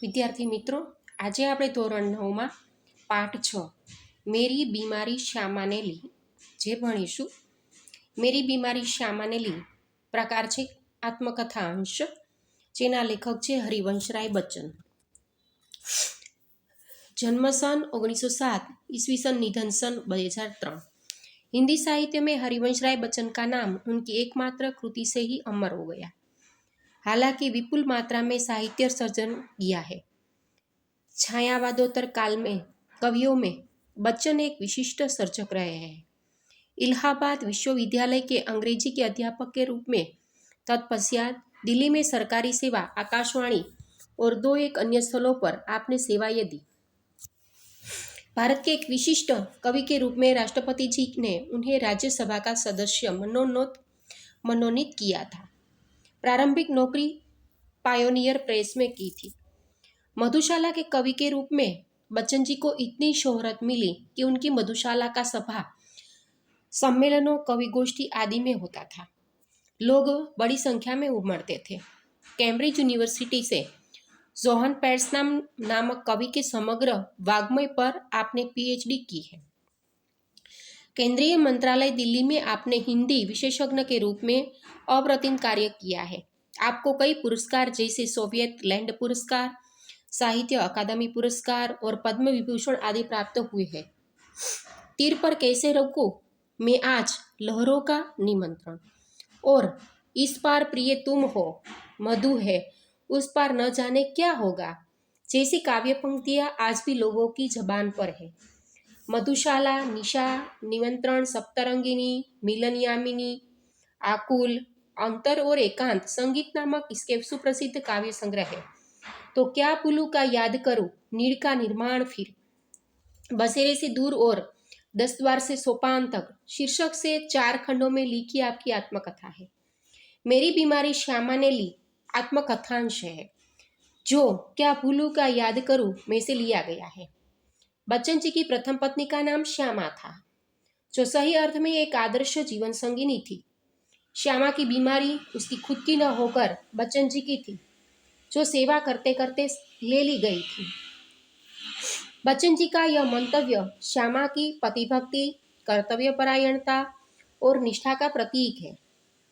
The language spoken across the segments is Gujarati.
વિદ્યાર્થી મિત્રો, આજે આપણે ધોરણ 9માં પાઠ 6 મેરી બીમારી શ્યામાને લી જે ભણીશું. મેરી બીમારી શ્યામાને લી પ્રકાર છે આત્મકથા અંશ, જેના લેખક છે હરિવંશરાય બચ્ચન. जन्म सन 1907, ईस्वी सन, निधन सन 2003. हिंदी साहित्य में हरिवंश राय बच्चन का नाम उनकी एकमात्र कृति से ही अमर हो गया. हालांकि विपुल मात्रा में साहित्य सर्जन किया है. छायावादोत्तर काल में कवियों में बच्चन एक विशिष्ट सर्जक रहे हैं. इलाहाबाद विश्वविद्यालय के अंग्रेजी के अध्यापक के रूप में, तत्पश्चात दिल्ली में सरकारी सेवा, आकाशवाणी और 2-1 अन्य स्थलों पर आपने सेवाएं दी. भारत के एक विशिष्ट कवि के रूप में राष्ट्रपति जी ने उन्हें राज्यसभा का सदस्य मनोनीत किया था. प्रारंभिक नौकरी पायोनियर प्रेस में की थी. मधुशाला के कवि के रूप में बच्चन जी को इतनी शोहरत मिली कि उनकी मधुशाला का सभा सम्मेलनों, कवि गोष्ठी आदि में होता था. लोग बड़ी संख्या में उमड़ते थे. कैम्ब्रिज यूनिवर्सिटी से जोहन पेर्स नामक कवि के समग्र वाग्मय पर आपने पीएचडी की है. केंद्रीय मंत्रालय दिल्ली में आपने हिंदी विशेषज्ञ के रूप में अप्रतिम कार्य किया है. आपको कई पुरस्कार जैसे सोवियत लैंड पुरस्कार, साहित्य अकादमी पुरस्कार और पद्म विभूषण आदि प्राप्त हुए हैं. तीर पर कैसे रोकूं मैं आज लहरों का निमंत्रण, और इस पार प्रिय तुम हो, मधु है उस पार न जाने क्या होगा, जैसी काव्य पंक्तियां आज भी लोगों की जबान पर है. मधुशाला, निशा, निमंत्रण, सप्तरंगिनी, मिलन यामिनी, आकुल, अंतर और एकांत संगीत नामक इसके सुप्रसिद्ध काव्य संग्रह है. तो क्या पुलू का याद करूं, नीड़ का निर्माण फिर, बसेरे से दूर और 10 द्वार से सोपान तक शीर्षक से 4 खंडों में लिखी आपकी आत्मकथा है. मेरी बीमारी श्यामा ने ली आत्मकथांश है, जो क्या भूलू का याद करूं में से लिया गया है. बच्चन जी की प्रथम पत्नी का नाम श्यामा था, जो सही अर्थ में एक आदर्श जीवन संगिनी थी. श्यामा की बीमारी उसकी खुद की न होकर बच्चन जी की थी, जो सेवा करते करते ले ली गई थी. बच्चन जी का यह मंतव्य श्यामा की पतिभक्ति, कर्तव्यपरायणता और निष्ठा का प्रतीक है.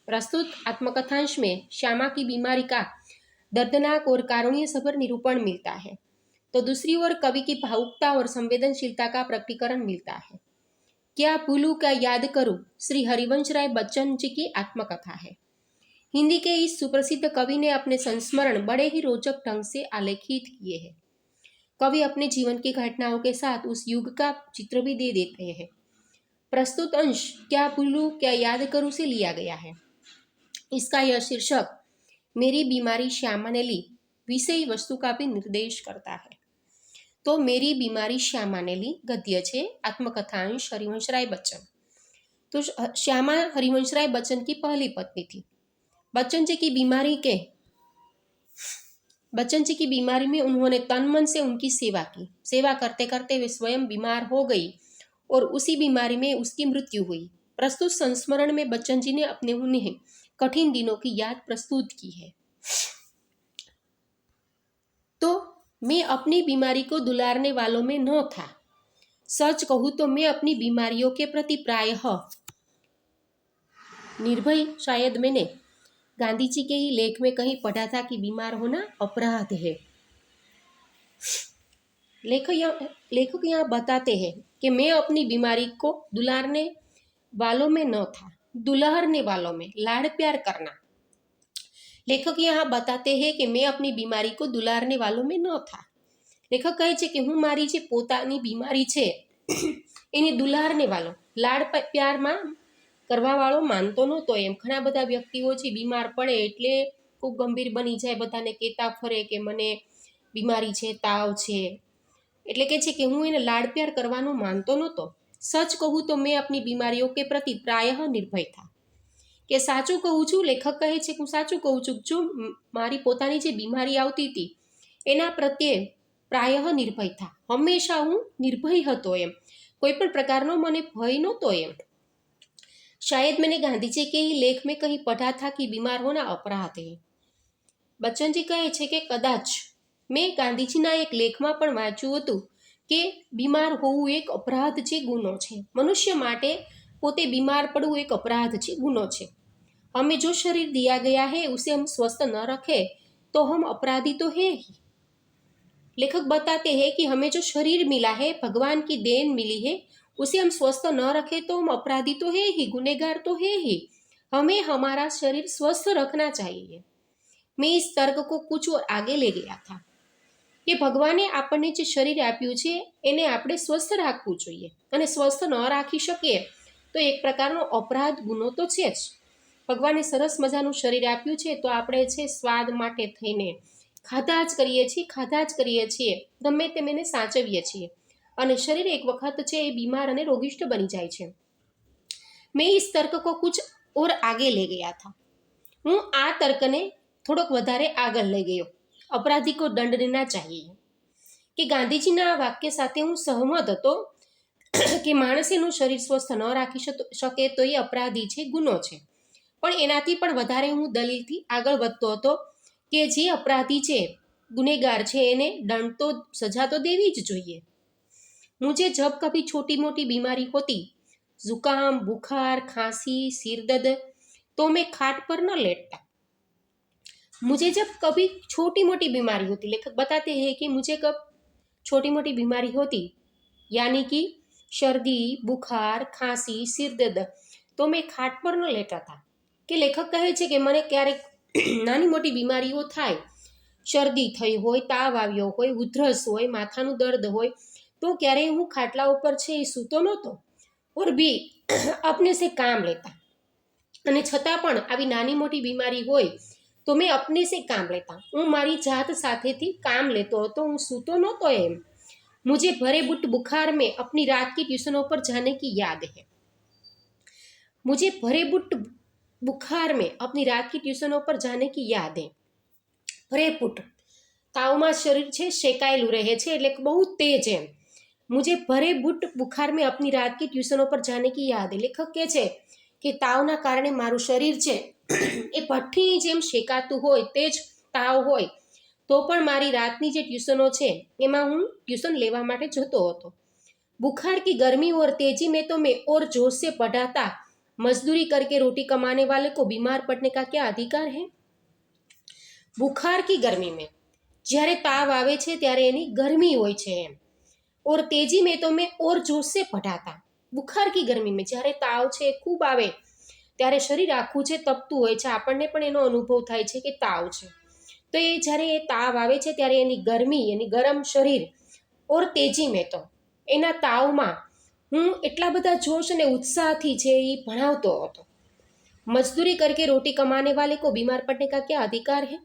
प्रस्तुत आत्मकथांश में श्यामा की बीमारी का दर्दनाक और कारुण्य सभर निरूपण मिलता है, तो दूसरी ओर कवि की भावुकता और संवेदनशीलता का प्रकटीकरण मिलता है. क्या भूलू का याद करूं श्री हरिवंश राय बच्चन जी की आत्मकथा है. हिंदी के इस सुप्रसिद्ध कवि ने अपने संस्मरण बड़े ही रोचक ढंग से आलेखित किए हैं. कवि अपने जीवन की घटनाओं के साथ उस युग का चित्र भी दे देते हैं. प्रस्तुत अंश क्या भूलू क्या याद करूं से लिया गया है. इसका यह शीर्षक मेरी बीमारी श्यामा ने ली विषय वस्तु का भी निर्देश करता है. तो मेरी बीमारी श्यामा ने ली गद्य छे, आत्मकथांश हरिवंशराय बच्चन. तो श्यामा हरिवंशराय बच्चन की पहली पत्नी थी. बच्चन जी की बीमारी में उन्होंने तन मन से उनकी सेवा की. सेवा करते करते वे स्वयं बीमार हो गई और उसी बीमारी में उसकी मृत्यु हुई. प्रस्तुत संस्मरण में बच्चन जी ने अपने उन्हें कठिन दिनों की याद प्रस्तुत की है. तो मैं अपनी बीमारी को दुलारने वालों में न था. सच कहूं तो मैं अपनी बीमारियों के प्रति प्रायः निर्भय. शायद मैंने गांधी जी के ही लेख में कहीं पढ़ा था कि बीमार होना अपराध है. लेखक यहाँ बताते हैं कि मैं अपनी बीमारी को दुलारने वालों में न था, दुलारने वालों में, लाड़ प्यार करना. लेखक यहाँ बताते हैं कि मैं अपनी बीमारी को दुलारने वालों में न था. लेखक કહે છે કે હું મારી જે પોતાની બીમારી છે એને દુલારને વાળો, લાડ પ્યારમાં કરવા વાળો માનતો નહોતો. એમ ઘણા બધા વ્યક્તિઓ છે બીમાર પડે એટલે ખૂબ ગંભીર બની જાય, બધાને કહેતા ફરે કે મને બીમારી છે, તાવ છે. એટલે કે છે કે હું એને લાડ પ્યાર કરવાનું માનતો નહોતો. સચ કહું તો મેં अपनी बीमारियों के प्रति प्रायः निर्भय था. કે સાચું કહું છું, લેખક કહે છે કે હું સાચું કહું છું, જો મારી પોતાની જે બીમારી આવતી હતી એના પ્રત્યે प्रायः निर्भय था. हमेशा हूँ निर्भय હતો એમ, कोई पण प्रकारનો મને ભય નહોતો એમ. शायद मैंने गांधी जी के ही लेख में कहीं पढ़ा था कि बीमार होना अपराध है. बच्चन जी કહે છે કે કદાચ મેં ગાંધીજીના એક લેખમાં પણ વાંચ્યું હતું કે બીમાર હોવું એક અપરાધ છે, ગુનો છે। મનુષ્ય માટે પોતે બીમાર પડવું એક अपराध છે, गुनो છે। हमें जो शरीर दिया गया है उसे हम स्वस्थ न रखें तो हम अपराधी तो है ही। लेखक बताते हैं कि हमें जो शरीर मिला है, भगवान की देन मिली है, उसे हम स्वस्थ न रखें तो हम अपराधी तो है ही, गुनहगार तो है ही। हमें हमारा शरीर स्वस्थ रखना चाहिए। मैं इस तर्क को कुछ और आगे ले गया था કે ભગવાને આપણને જે શરીર આપ્યું છે એને આપણે સ્વસ્થ રાખવું જોઈએ, અને સ્વસ્થ ન રાખી શકીએ તો એક પ્રકારનો અપરાધ, ગુનો તો છે જ। ભગવાને સરસ મજાનું શરીર આપ્યું છે તો આપણે છે સ્વાદ માટે થઈને ખાધા જ કરીએ છીએ, ગમે તેમ એને સાચવીએ છીએ, અને શરીર એક વખત છે એ બીમાર અને રોગિષ્ટ બની જાય છે। મેં इस तर्क को कुछ और आगे ले गया था। હું આ તર્કને થોડોક વધારે આગળ લઈ ગયો। अपराधी को दंड देना चाहिए કે ગાંધીજીના આ વાક્ય સાથે હું સહમત હતો કે માણસ એનું શરીર સ્વસ્થ ન રાખી શકે તો એ અપરાધી છે, ગુનો છે। પણ એનાથી પણ વધારે હું દલીલથી આગળ વધતો હતો કે જે અપરાધી છે, ગુનેગાર છે, એને દંડ તો, સજા તો દેવી જ જોઈએ। मुझे जब कभी छोटी मोटी बीमारी होती, जुकाम, बुखार, खांसी, सिर दर्द, तो मैं खाट पर न लेटता। मुझे जब कभी छोटी मोटी बीमारी होती, लेखक बताते हैं कि मुझे कब छोटी मोटी बीमारी होती, यानी कि शर्दी, बुखार, खांसी, सिर दर्द, तो मैं खाट पर न लेटा था। કે લેખક કહે છે કે મને ક્યારેક નાની મોટી બીમારીઓ થાય, શરદી થઈ હોય, તાવ આવ્યો હોય, ઉધરસ હોય, માથાનું દર્દ હોય, તો ક્યારેય હું ખાટલા ઉપર છે એ સૂતો નહોતો, ઓર બી अपने से काम लेता। અને છતાં પણ આવી નાની મોટી બીમારી હોય તો મેં अपने से काम लेता, હું મારી જાત સાથેથી કામ લેતો હતો, હું સૂતો નહોતો એમ। मुझे भरे बुट बुखार में अपनी रात की ट्यूशनों पर जाने की याद है। मुझे भरे बुट बुखार में अपनी रात की ट्यूशनों पर जाने की याद है। भरे बुट, તાવમાં શરીર છે શેકાયેલું રહે છે એટલે બહુ તેજ એમ। मुझे भरे बुट बुखार में अपनी रात की ट्यूशनों पर जाने की याद है। લેખક કહે છે કે તાવના કારણે મારું શરીર છે એ ભઠ્ઠીની જેમ શેકાતું હોય, તેજ તાવ હોય તો પણ મારી રાતની જે ટ્યુશનો છે એમાં હું ટ્યુશન લેવા માટે જતો હતો। बुखार की गर्मी और तेजी में तो मैं और जोश से पढ़ाता। मजदूरी करके रोटी कमाने वाले को बीमार पड़ने का क्या अधिकार है। बुखार की गर्मी में, જ્યારે તાવ આવે છે ત્યારે એની ગરમી હોય છે એમ, और तेजी में तो मैं और जोश से पढ़ाता। बुखार की गर्मी में, જ્યારે તાવ છે ખૂબ આવે ત્યારે શરીર આખું છે તપતું હોય છે, આપણને પણ એનો અનુભવ થાય છે કે તાવ છે, તો એ જ્યારે એ તાવ આવે છે ત્યારે એની ગરમી, એની ગરમ શરીર, ઓર તેજી મેં તો, એના તાવમાં હું એટલા બધા જોશ અને ઉત્સાહથી છે એ ભણાવતો હતો। મજદૂરી કરકે રોટી કમાને વાલે કો બીમાર પડને કા ક્યાં અધિકાર હે,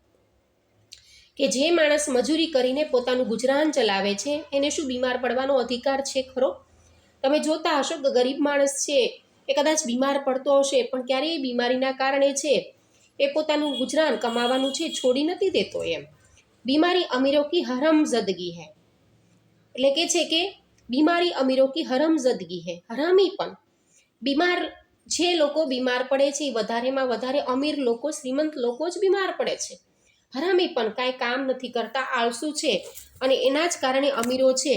કે જે માણસ મજૂરી કરીને પોતાનું ગુજરાન ચલાવે છે એને શું બીમાર પડવાનો અધિકાર છે ખરો? તમે જોતા હશો કે ગરીબ માણસ છે એ કદાચ બીમાર પડતો હશે પણ ક્યારેય બીમારીના કારણે છે એ પોતાનું ગુજરાન કમાવાનું છે છોડી નથી દેતો એમ। બીમારી અમીરો કી હરમઝદગી હૈ, એટલે કે છે કે બીમારી અમીરો કી હરમઝદગી હૈ, હરામી પણ। બીમાર જે લોકો બીમાર પડે છે એ વધારેમાં વધારે અમીર લોકો, શ્રીમંત લોકો જ બીમાર પડે છે। હરામી પણ કાંઈ કામ નથી કરતા, આળસુ છે, અને એના જ કારણે અમીરો છે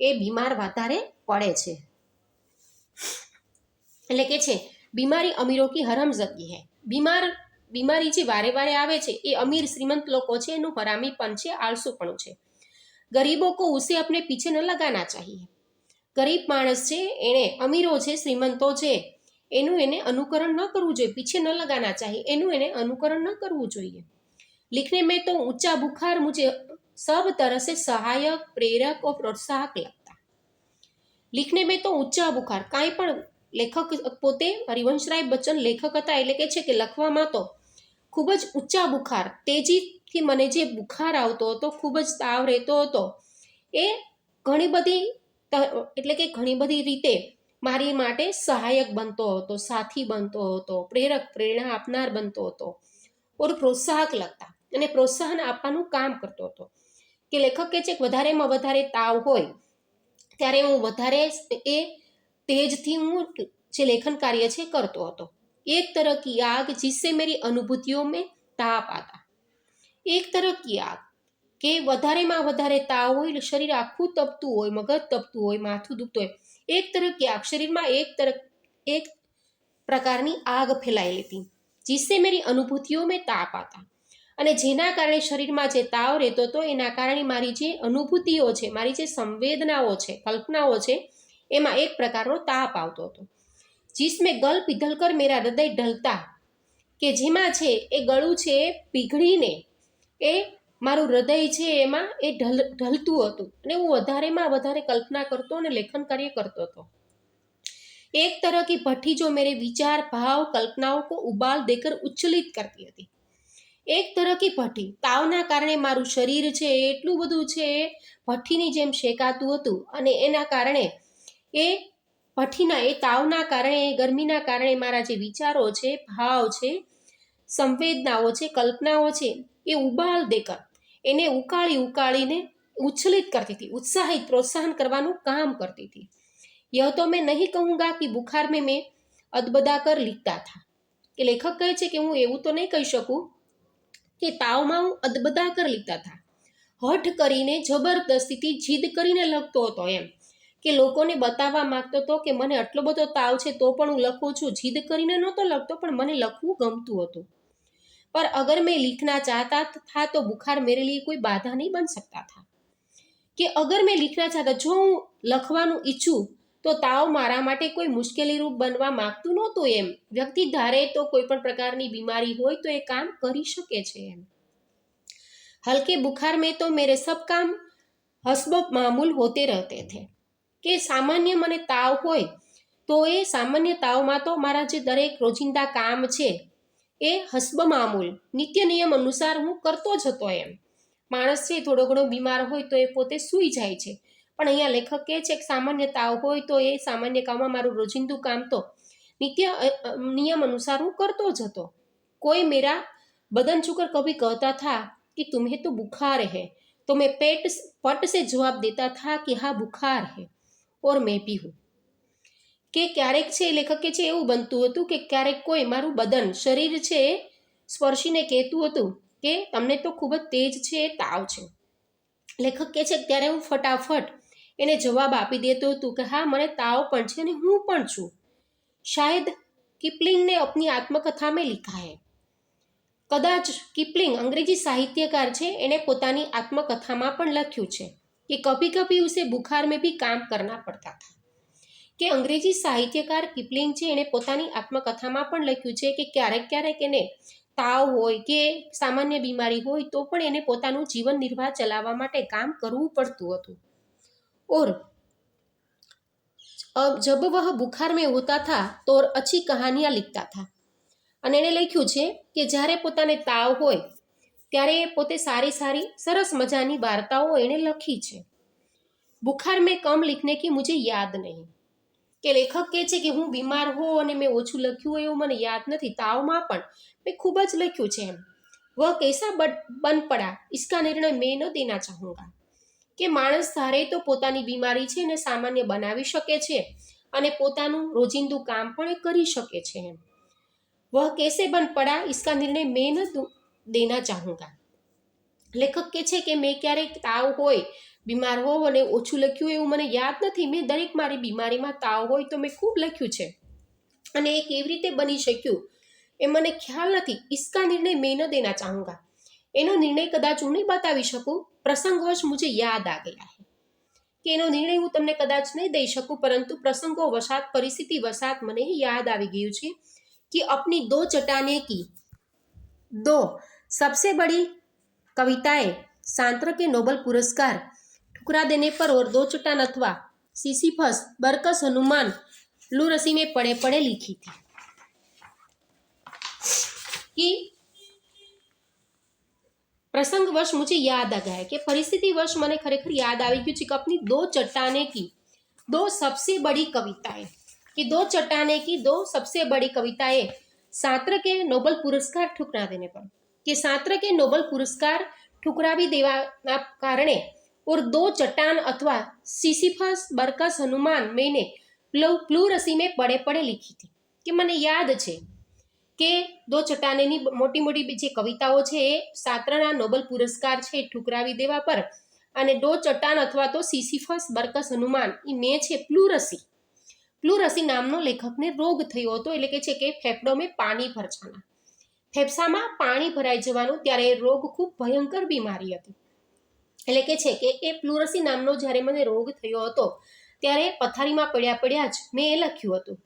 એ બીમાર વધારે પડે છે। એટલે કે છે બીમારી અમીરો કી હરમઝદગી હૈ, બીમારી જે વારે વારે આવે છે એ અમીર શ્રીમંત લોકો છે એનું હરામીપણ છે, આળસુપણું છે। ગરીબો કો ઉસે અપને પીછે ન લગાના ચાહીએ, ગરીબ માણસ છે એણે, અમીરો છે, શ્રીમંતો છે, એનું એને અનુકરણ ન કરવું જોઈએ, પીછે ન લગાના ચાહીએ, એનું એને અનુકરણ ન કરવું જોઈએ। लिखने में तो ऊंचा बुखार मुझे सब तरह से सहायक, प्रेरक और प्रोत्साहक लगता। लिखने में तो ऊंचा बुखार, કાંઈ પણ લેખક પોતે હરિવંશરાય બચ્ચન લેખક હતા એટલે કે છે કે લખવામાં તો ખૂબ જ ઊંચા બુખાર, તેજીથી મને જે બુખાર આવતો હતો, ખૂબ જ તાવ રહેતો હતો, એ ઘણી બધી એટલે કે ઘણી બધી રીતે મારી માટે સહાયક બનતો હતો, સાથી બનતો હતો, પ્રેરક, પ્રેરણા આપનાર બનતો હતો, ઓર પ્રોત્સાહક લગતા, અને પ્રોત્સાહન આપવાનું કામ કરતો હતો। કે લેખક કહે છે કે વધારેમાં વધારે તાવ હોય ત્યારે હું વધારે એ તેજથી હું જે લેખન કાર્ય છે કરતો હતો। એક तरह की आग जिससे मेरी अनुभूतियों में ताप आता, एक तरह की आग, કે વધારેમાં વધારે તાવ હોય એટલે શરીર આખું તપતું હોય, મગજ તપતું હોય, માથું દુખતું હોય, એક તરફ શરીરમાં एक प्रकार की आग फैलाएली थी, जिससे मेरी अनुभूतियों में ताप आता અને જેના કારણે શરીરમાં જે તાવ રહેતો હતો એના કારણે મારી જે અનુભૂતિઓ છે, મારી જે સંવેદનાઓ છે, કલ્પનાઓ છે, એમાં એક પ્રકારનો તાપ આવતો હતો. जिसमें गल पिघल कर मेरा हृदय ढलता, કે જેમાં છે એ ગળું છે એ પીગળીને એ મારું હૃદય છે એમાં એ ઢલતું હતું અને હું વધારેમાં વધારે કલ્પના કરતો અને લેખન કાર્ય કરતો હતો. एक तरह की भट्टी जो मेरे विचार, भाव, कल्पनाओं को उबाल देकर उच्छलित करती હતી. એક तरह की भट्टी, તાવના કારણે મારું શરીર છે એટલું બધું છે ભઠ્ઠીની જેમ શેકાતું હતું અને એના કારણે એ ભઠ્ઠીના એ તાવના કારણે, ગરમીના કારણે મારા જે વિચારો છે, ભાવ છે, સંવેદનાઓ છે, કલ્પનાઓ છે, એ ઉબાલ દેકર એને ઉકાળીને ઉચ્છલિત કરતી હતી, ઉત્સાહિત પ્રોત્સાહન કરવાનું કામ કરતી હતી. यह तो मैं नहीं कहूँगा कि बुखार में मैं अदबदा कर लिखता था, કે લેખક કહે છે કે હું એવું તો નહીં કહી શકું કે તાવમાં હું અદબદા કર લીધા હતા, હઠ કરીને જબરદસ્તીથી જીદ કરીને લખતો હતો, એમ કે લોકોને બતાવવા માંગતો હતો કે મને આટલો બધો તાવ છે તો પણ હું લખું છું. જીદ કરીને નહોતો લખતો, પણ મને લખવું ગમતું હતું. पर अगर मैं लिखना चाहता था तो बुखार मेरे लिए कोई बाधा नहीं बन सकता था, कि अगर मैं लिखना चाहता, जो હું લખવાનું ઈચ્છું તો તાવ મારા માટે કોઈ મુશ્કેલી રૂપ બનવા માંગતું નહોતું. એમ વ્યક્તિ ધારે તો કોઈ પણ પ્રકારની બીમારી હોય તો એ કામ કરી શકે છે. એમ हल्के बुखार में तो मेरे सब काम हस्ब मामूल होते रहते थे, કે સામાન્ય મને તાવ હોય તો એ સામાન્ય તાવમાં તો મારા જે દરેક રોજિંદા કામ છે એ હસ્બ મામૂલ નિત્ય નિયમ અનુસાર હું કરતો જ હતો. એમ માણસ છે થોડો ઘણો બીમાર હોય તો એ પોતે સૂઈ જાય છે, પણ અહીંયા લેખક કહે છે કે સામાન્ય તાવ હોય તો એ સામાન્ય કામમાં મારું રોજિંદું કામ તો નિત્ય નિયમ અનુસાર હું કરતો જ હતો. કોઈ મેરા बदन छूकर कभी कहता था कि तुम्हें तो बुखार है, तो मैं पट से जवाब देता था कि हाँ बुखार है और मैं भी हूँ. કે ક્યારેક છે લેખક કે છે એવું બનતું હતું કે ક્યારેક કોઈ મારું બદન, શરીર છે સ્પર્શીને કહેતું હતું કે તમને તો ખૂબ જ તેજ છે, તાવ છે. લેખક કે છે ત્યારે હું ફટાફટ એને જવાબ આપી દેતો હતું કે હા મને તાવ પણ છે અને હું પણ છું. શાયદ કિપલિંગ ને अपनी आत्मकथा में लिखा है, કદાચ કિપલિંગ અંગ્રેજી સાહિત્યકાર છે, એને પોતાની આત્મકથામાં પણ લખ્યું છે કે કભી કભી ઉસે બુખાર મેં ભી કામ કરના પડતા થા. કે અંગ્રેજી સાહિત્યકાર કિપલિંગ છે એને પોતાની આત્મકથામાં પણ લખ્યું છે કે ક્યારેક ક્યારેક એને તાવ હોય કે સામાન્ય બીમારી હોય તો પણ એને પોતાનું જીવન નિર્વાહ ચલાવવા માટે કામ કરવું પડતું હતું. और जब वह बुखार में होता था तो अच्छी कहानियां लिखता था. અને એને લખ્યું છે કે જ્યારે પોતાને તાવ હોય ત્યારે પોતે સારી સારી સરસ મજાની વાર્તાઓ એણે લખી છે. બુખાર મેં કમ લિખને કી મુझे યાદ નહીં, કે લેખક કહે છે કે હું બીમાર હો અને મેં ઓછું લખ્યું હોય એવું મને યાદ નથી, તાવમાં પણ મેં ખૂબ જ લખ્યું છે. એમ વહ કૈસા બન પડા इसका निर्णय मैं न देना चाहूँगा, કે માણસ ધારે તો પોતાની બીમારી છે એને સામાન્ય બનાવી શકે છે અને પોતાનું રોજિંદું કામ પણ એ કરી શકે છે. એમ वह कैसे बन पड़ा इसका निर्णय मैं न देना चाहूँगा. લેખક કે છે કે મેં ક્યારેક તાવ હોય, બીમાર હોવ અને ઓછું લખ્યું એવું મને યાદ નથી. મેં દરેક મારી બીમારીમાં તાવ હોય તો મેં ખૂબ લખ્યું છે અને એ કેવી રીતે બની શક્યું એ મને ખ્યાલ નથી. इसका निर्णय मैं न देना चाहूँगा, એનો નિર્ણય કદાચ હું નહીં બતાવી શકું. પ્રસંગવશ મુझे યાદ આ ગયા હૈ, કે એનો નિર્ણય હું તમને કદાચ નહીં દઈ શકું, પરંતુ પ્રસંગો વસાત, પરિસ્થિતિ વસાત મને યાદ આવી ગયું છે कि अपनी दो चट्टाने की दो सबसे बड़ी कविताएं सांत्र के नोबल पुरस्कार ठुकरा देने पर और दो चट्टान अथवा सिसिफस, बरकस, हनुमान, लू रसी में पड़े पड़े लिखी थी. कि प्रसंगवश मुझे याद आ गया है, कि परिस्थितिवश મને ખરેખર યાદ આવી ગયું છે કે अपनी दो चट्टाने की दो सबसे बड़ी कविताएं, कि दो चट्टाने की दो सबसे बड़ी कविताएं सांत्र के नोबल पुरस्कार ठुकरा देने पर, कि सांत्र के नोबल पुरस्कार ठुकरावी देवाना कारणे और दो चट्टान अथवा सिसिफस, बरकस, हनुमान मैंने प्लू रसी में पड़े पड़े लिखी थी. कि મને યાદ છે કે દો ચટાનેની મોટી મોટી જે કવિતાઓ છે એ સાત્રના નોબેલ પુરસ્કાર છે ઠુકરાવી દેવા પર, અને દો ચટ્ટાન અથવા તો સિસિફસ બરકસ હનુમાન એ મેં છે પ્લુરસી નામનો લેખકને રોગ થયો હતો, એટલે કે છે કે ફેફડો મેં પાણી ભર જાના, ફેફસામાં પાણી ભરાઈ જવાનું, ત્યારે એ રોગ ખૂબ ભયંકર બીમારી હતી. એટલે કે છે કે એ પ્લુરસી નામનો જ્યારે મને રોગ થયો હતો ત્યારે પથારીમાં પડ્યા જ મેં એ લખ્યું હતું,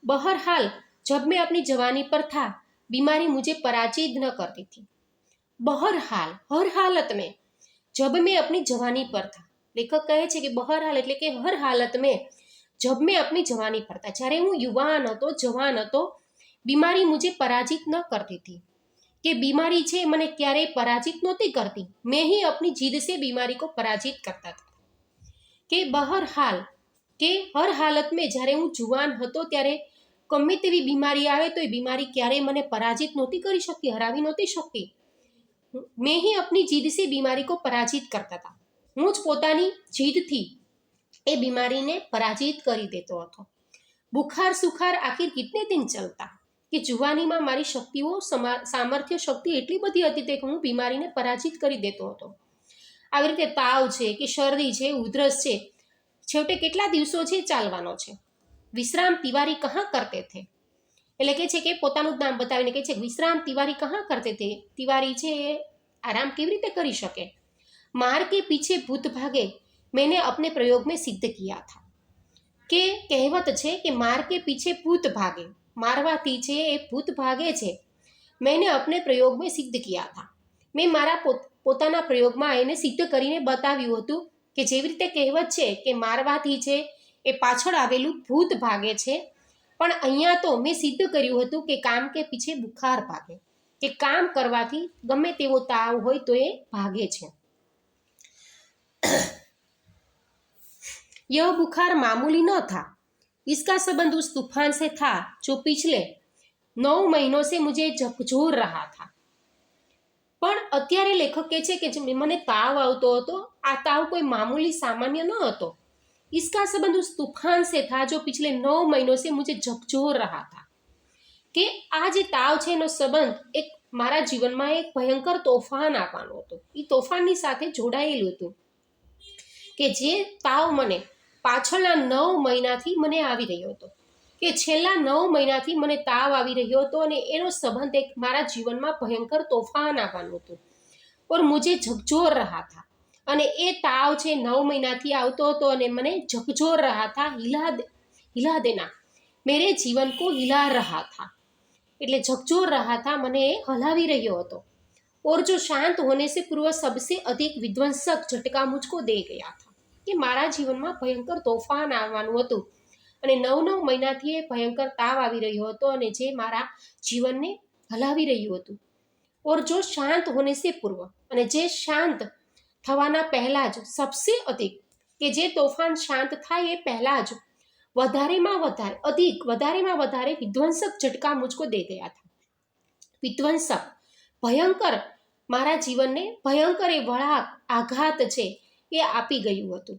બહરહાલ जब मैं अपनी जवानी पर था बीमारी मुझे पराजित न करती थी. बहरहाल हर हालत में, जब मैं अपनी जवानी पर था, લેખક કહે છે કે બહરહાલ એટલે કે હર હાલત મેં, જબ મેં अपनी जवानी पर था, જ્યારે હું યુવાન હતો, જવાન હતો, બીમારી મુझे પરાજિત ન કરતી थी, કે બીમારી છે મને ક્યારેય પરાજિત નહોતી કરતી, મેં ही अपनी જીદ से बीमारी को पराजित करता था. કે બહરહાલ કે હર હાલત મેં, જ્યારે હું જુવાન હતો ત્યારે ગમે તેવી બીમારી આવે તો એ બીમારી ક્યારેય મને પરાજિત નહોતી કરી શકતી, હરાવી નહોતી શકતી. મેં ही अपनी જીદ से बीमारी को पराजित करता था, હું જ પોતાની જીદથી એ બીમારીને પરાજિત કરી દેતો હતો. બુખાર સુખાર આખિર કિતને દિન ચલતા, કે જુવાનીમાં મારી શક્તિઓ સામર્થ્ય શક્તિ એટલી બધી હતી કે હું બીમારીને પરાજિત કરી દેતો હતો. આવી રીતે તાવ છે કે શરદી છે, ઉધરસ છે, છેવટે કેટલા દિવસો છે ચાલવાનો છે. વિશ્રામ તિવારી કહા કરતે થે, એટલે કે છે કે પોતાનું નામ બતાવીને કહે છે વિશ્રામ તિવારી કહા કરતે થે, તિવારી છે એ આરામ કેવી રીતે કરી શકે. માર કે પીછે ભૂત ભાગે मैंने अपने प्रयोग में सिद्ध किया था, કે કહેવત છે કે માર કે પીછે ભૂત ભાગે, મારવાથી છે એ ભૂત ભાગે છે. मैंने अपने प्रयोग में सिद्ध किया था, મેં મારા પોતાના પ્રયોગમાં એને સિદ્ધ કરીને બતાવ્યું હતું કે જેવી રીતે કહેવત છે કે મારવાથી છે એ પાછળ આવેલું ભૂત ભાગે છે, પણ અહીંયા તો મેં સિદ્ધ કર્યું હતું કે કામ કે પીછે બુખાર ભાગે, કે કામ કરવાથી ગમે તેવો તાવ હોય તો એ ભાગે છે. यह बुखार मामूली न था, इसका संबंध उस तूफान से था जो पिछले 9 महीनों से मुझे झकझोर रहा था. પણ અત્યારે લેખક કહે છે કે મને તાવ આવતો હતો, આ તાવ કોઈ મામૂલી સામાન્ય ન હતો. इसका संबंध उस तूफान से था जो पिछले 9 महीनों से मुझे झकझोर रहा था, કે આ જે તાવ છે એનો સંબંધ એક મારા જીવનમાં એક ભયંકર તોફાન આવવાનું હતું, એ તોફાનની સાથે જોડાયેલું હતું, કે જે તાવ મને પાછળના 9 મહિનાથી મને આવી રહ્યો હતો, કે છેલ્લા 9 મહિનાથી મને તાવ આવી રહ્યો હતો અને એનો સંબંધ એક મારા જીવનમાં ભયંકર તોફાન આવવાનું હતું. ઓર મુझे झकझोर रहा था, અને એ તાવ છે 9 મહિનાથી આવતો હતો અને મને झकझोर रहा था, हिला देना, मेरे जीवन को हिला रहा था, એટલે झकझोर रहा था મને એ હલાવી રહ્યો હતો. और जो शांत होने से पूर्व सबसे अधिक विध्वंसक झटका मुझको दे गया था, કે મારા જીવનમાં ભયંકર તોફાન આવવાનું હતું અને 9 મહિનાથી એ ભયંકર તાવ આવી રહ્યો હતો અને જે મારા જીવનને હલાવી રહ્યું હતું. और जो शांत होने से पूर्व, અને જે શાંત થવાના પહેલા જ સબસે અધિક, કે જે તોફાન શાંત થાય એ પહેલા જ વધારેમાં વધારે વિધ્વંસક ઝટકા મુझको દે ગયા હતા. વિધ્વંસક ભયંકર, મારા જીવનને ભયંકર એ વળાક આઘાત છે એ આપી ગયું હતું.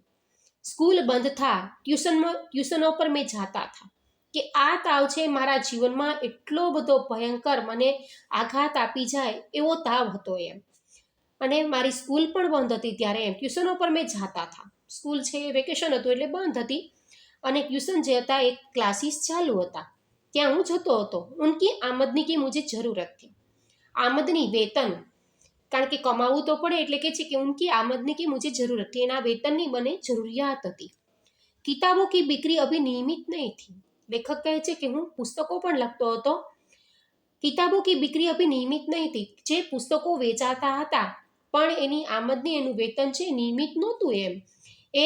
સ્કૂલ બંધ થા, ટ્યુશનો પર મેં જાતા થા, કે આ તાવ છે મારા જીવનમાં એટલો બધો ભયંકર મને આઘાત આપી જાય એવો તાવ હતો એમ. અને મારી સ્કૂલ પણ બંધ હતી ત્યારે એમ, ટ્યુશનો પર મેં જાતા થા, સ્કૂલ છે વેકેશન હતું એટલે બંધ હતી અને ટ્યુશન જે હતા એક ક્લાસીસ ચાલુ હતા ત્યાં હું જતો હતો. ઉનકી આમદની કી મુझे જરૂરત थी, આમદની વેતન, કારણ કે કમાવું તો પડે એટલે કે છે કે ઉનકી આમદની કી મુझे જરૂરત थी, એના વેતનની મને જરૂરિયાત હતી. કિતાબો કી બિક્રી અભી નિયમિત નહીં થી, લેખક કહે છે કે હું પુસ્તકો પણ લખતો હતો. કિતાબો કી બિક્રી અભી નિયમિત નહીં થી, જે પુસ્તકો વેચાતા હતા પણ એની આમદની, એનું વેતન છે નિયમિત નહોતું એમ, એ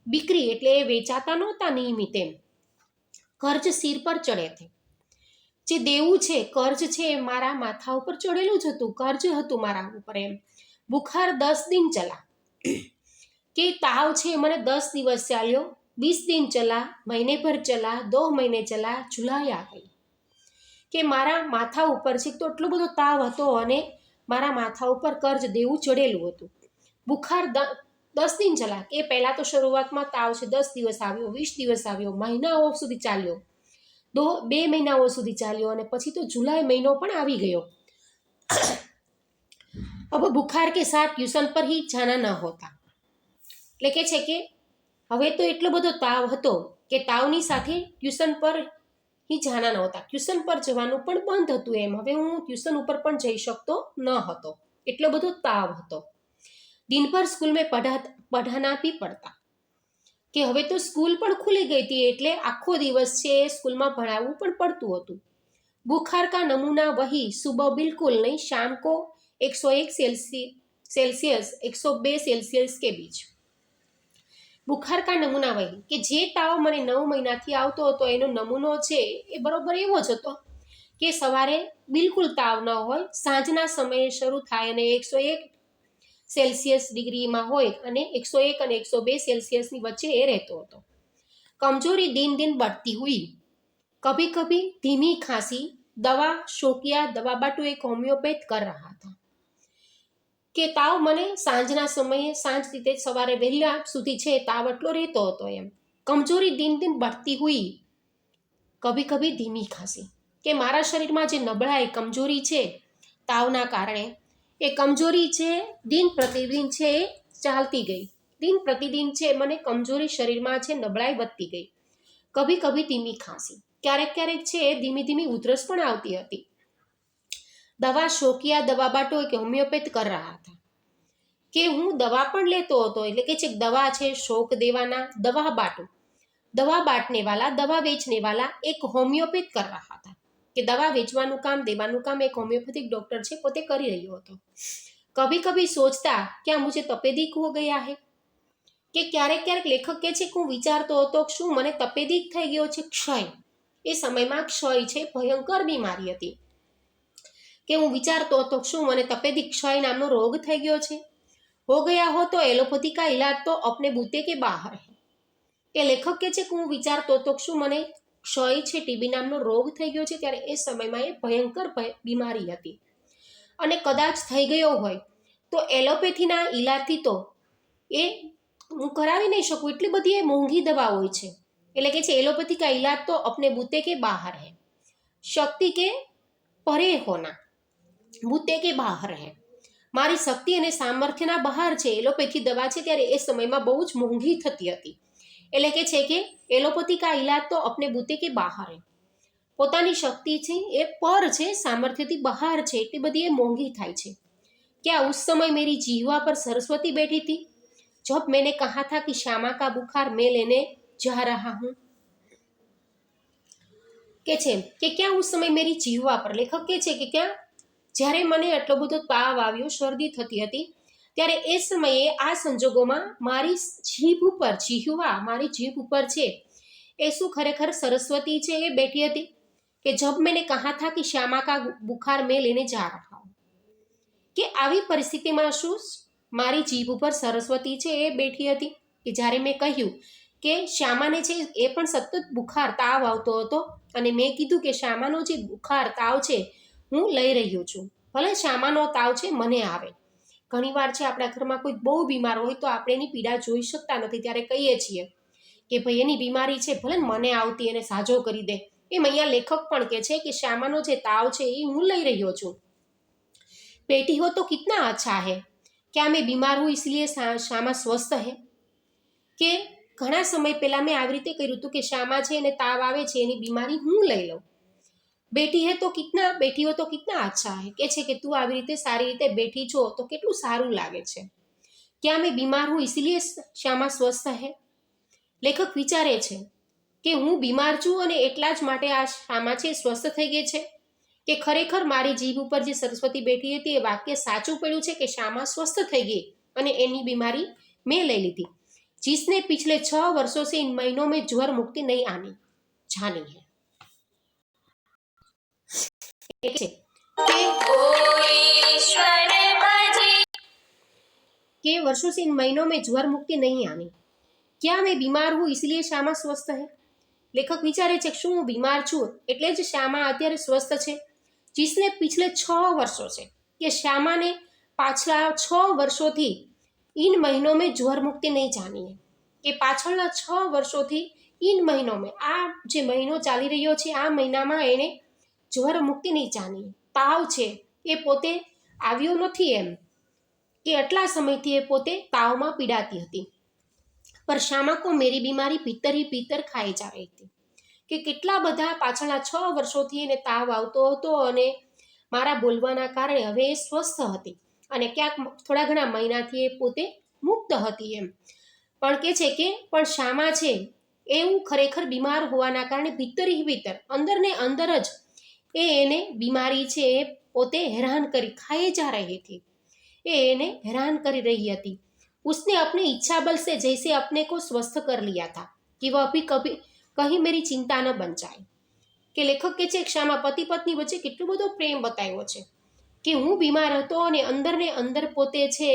બિક્રી એટલે એ વેચાતા નહોતા નિયમિત એમ. કર્જ સિર પર ચડે છે, જે દેવું છે કર્જ છે એ મારા માથા ઉપર ચડેલું જ હતું, કર્જ હતું મારા ઉપર એમ. બુખાર 10 દિન ચલા, કે તાવ છે મને 10 દિવસ ચાલ્યો. 20 दिन चला, महीने भर चला, 2 महीने चला, जुलाई आ गई, કે મારા માથા ઉપર છે તો એટલો બધો તાવ હતો અને મારા માથા ઉપર કર્જ દેવું ચડેલું હતું. બુખાર 10 દિન ચલા, કે પહેલાં તો શરૂઆતમાં તાવ છે 10 દિવસ આવ્યો, 20 દિવસ આવ્યો, મહિનાઓ સુધી ચાલ્યો. 2 મહિનાઓ સુધી ચાલ્યો અને પછી તો જુલાઈ મહિનો પણ આવી ગયો। अब बुखार के साथ ट्यूशन पर ही जाना न होता। એટલે કે છે કે હવે તો એટલો બધો તાવ હતો કે તાવની સાથે ટ્યુશન પર ही जाना नहोता, ट्यूशन पर जवानुं पण बंध हतुं। एम हवे हूँ ट्यूशन ઉપર પણ જઈ શકતો ન હતો, એટલો બધો તાવ હતો। दिन भर स्कूल में पढ़ाना भी पड़ता કે હવે તો સ્કૂલ પણ ખુલી ગઈ હતી એટલે આખો દિવસ છે સ્કૂલમાં ભણાવવું પણ પડતું હતું। बुखार का नमूना वही सुबह बिल्कुल नहीं, शाम को 101 सेल्सियस 102 सेल्सियस के बीच। बुखार का नमूना वही કે જે તાવ મને 9 મહિનાથી આવતો હતો એનો નમૂનો છે એ બરોબર એવો જ હતો કે સવારે બિલકુલ તાવ ન હોય, સાંજના સમયે શરૂ થાય અને 101 सेल्सियस डिग्रीમાં હોય અને 101 અને 102 સેલ્સિયસની વચ્ચે એ રહેતો હતો। कमजोरी दिन दिन बढ़ती हुई, कभी कभी धीमी खांसी, दवा शोकिया दवा बाटू एक होम्योपैथ कर रहा था કે તાવ મને સાંજના સમયે સાંજ રીતે સવારે વહેલા સુધી છે તાવ એટલો રહેતો હતો। એમ કમજોરી દિન દિન बढ़ती हुई, કભી કભી ધીમી ખાંસી કે મારા શરીરમાં જે નબળાઈ કમજોરી છે તાવના કારણે એ કમજોરી છે દિન પ્રતિદિન છે એ ચાલતી ગઈ। દિન પ્રતિદિન છે મને કમજોરી શરીરમાં છે નબળાઈ વધતી ગઈ। કભી કભી ધીમી ખાંસી, ક્યારેક ક્યારેક છે ધીમી ધીમી ઉધરસ પણ આવતી હતી। દવા શોકિયા દવા બાટો કે હોમિયોપેથ કર રહા था કે હું દવા પણ લેતો હતો, એટલે કે છે દવા છે શોક દેવાના, દવા બાટો દવા બાટને વાલા, દવા વેચने वाला एक होम्योपैथ कर रहा था કે દવા વેચવાનું કામ દેવાનું કામ એક હોમિયોપેથિક ડોક્ટર છે પોતે કરી રહ્યો હતો। કભી કભી સોચતા क्या मुझे तपेदिक हो गया है કે ક્યારેક ક્યારેક લેખક કહે છે કે હું વિચારતો હતો શું મને તપેદિક થઈ ગયો છે, ક્ષય। એ સમયમાં ક્ષય છે ભયંકર બીમારી હતી કે હું વિચારતો હતો શું મને તપેદિક ક્ષય નામનો રોગ થઈ ગયો છે। हो गया हो तो एलोपैथी का इलाज तो अपने बूते के बाहर है કે લેખક કહે છે કે હું વિચારતો હતો શું મને ક્ષય છે ટીબી નામનો રોગ થઈ ગયો છે, ત્યારે એ સમયમાં એ ભયંકર બીમારી હતી અને કદાચ થઈ ગયો હોય તો એલોપેથીના ઈલાજથી તો એ હું કરાવી નહીં શકું, એટલી બધી એ મોંઘી દવા હોય છે। એટલે કે છે એલોપેથી કા इलाज तो अपने बूते के बाहर है, शक्ति के परे होना, बूते के बाहर है। મારી શક્તિ અને સામર્થ્યના બહાર છે એલોપેથી દવા છે, ત્યારે એ સમયમાં બહુ જ મોંઘી થતી હતી। એટલે કે છે કે એલોપેથી કા इलाज तो अपने बूते के बाहर है, પોતાની શક્તિ છે એ પર છે, સામર્થ્યથી બહાર છે, એટલી બધી એ મોંઘી થાય છે। क्या उस समय मेरी जीवा पर सरस्वती बैठी थी जब मैंने कहा था कि श्यामा का बुखार मैं लेने जा रहा हूँ કે છે કે क्या उस समय मेरी जीवा पर, લેખક કે છે કે क्या જ્યારે મને આટલો બધો તાવ આવ્યો, શરદી થતી હતી, ત્યારે એ સમયે આ સંજોગોમાં મારી જીભ ઉપર, જીહવા મારી જીભ ઉપર છે એ શું ખરેખર સરસ્વતી છે એ બેઠી હતી કે जब मैंने कहा था कि श्यामा का बुखार मैं लेने जा रहा हूँ કે આવી પરિસ્થિતિમાં શું મારી જીભ ઉપર સરસ્વતી છે એ બેઠી હતી કે જ્યારે મેં કહ્યું કે શ્યામાને છે એ પણ સતત બુખાર તાવ આવતો હતો અને મેં કીધું કે શ્યામાનો જે બુખાર તાવ છે હું લઈ રહ્યો છું, ભલે શ્યામાનો તાવ છે મને આવે। ઘણીવાર છે આપણા ઘરમાં કોઈ બહુ બીમાર હોય તો આપણે એની પીડા જોઈ શકતા નથી, ત્યારે કહીએ છીએ કે ભાઈ એની બીમારી છે ભલે મને આવતી એને સાજો કરી દે। એમ અહીંયા લેખક પણ કહે છે કે શ્યામાનો જે તાવ છે એ હું લઈ રહ્યો છું। बेटी हो तो कितना अच्छा है, क्या मैं बीमार हूँ इसलिए श्यामा स्वस्थ है કે ઘણા સમય પહેલાં મેં આવી રીતે કર્યું હતું કે શ્યામા છે એને તાવ આવે છે એની બીમારી હું લઈ લઉં। બેટી હો તો કિતના અચ્છા હે કે છે કે તું આવી રીતે સારી રીતે બેઠી છો તો કેટલું સારું લાગે છે। क्या मैं बीमार हूँ इसलिए श्यामा स्वस्थ है, લેખક વિચારે છે કે હું બીમાર છું અને એટલા જ માટે આ શ્યામા છે સ્વસ્થ થઈ ગઈ છે કે ખરેખર મારી જીભ ઉપર જે સરસ્વતી બેઠી હતી એ વાક્ય સાચું પડ્યું છે કે શ્યામા સ્વસ્થ થઈ ગઈ અને એની બીમારી મેં લઈ લીધી। जिसने पिछले 6 वर्षों से इन महीनों में ज्वर मुक्ति नहीं आनी जानी है के वर्षों से इन महीनों में ज्वर मुक्ति नहीं आनी, क्या मैं बीमार हूँ इसलिए श्यामा स्वस्थ है। લેખક વિચારે છે શું હું બીમાર છું એટલે જ શ્યામા અત્યારે સ્વસ્થ છે। जिसने पिछले 6 वर्षों से કે શ્યામાને પાછલા 6 વર્ષોથી इन महीनों में ज्वर मुक्ति नहीं जानी है કે પાછળના 6 વર્ષોથી इन महीनों में आ जे महीनो चाली रह्यो छे आ महीनामां एने ज्वर मुक्ति नहीं जानी, ताव छे ए पोते આવ્યો નથી એમ કે આટલા સમયથી એ પોતે તાવમાં પીડાતી હતી। पर शामा को मेरी बीमारी भीतर ही भीतर खाई जा रही थी કે કેટલા બધા પાછળના 6 વર્ષોથી એને તાવ આવતો હતો અને મારા બોલવાના કારણે હવે એ સ્વસ્થ હતી અને ક્યાંક થોડા ઘણા મહિનાથી એ પોતે મુક્ત હતી એમ। પણ કે છે કે પણ શામા છે એવું ખરેખર બીમાર હોવાના કારણે ભીતર ही ભીતર અંદર ને અંદર જ એને બીમારી છે એ પોતે હેરાન કરી ખાઈ जा रही थी, એને હેરાन કરી રહી હતી। उसने अपनी इच्छा बल से जैसे अपने को स्वस्थ कर लिया था कि वह अभी कभी कहीं मेरी चिंता न बन जाए। કે લેખક કે છે શામા પતિ પત્ની વચ્ચે કેટલો બધો પ્રેમ બતાવ્યો છે કે હું બીમાર હતો અને અંદર ને અંદર પોતે છે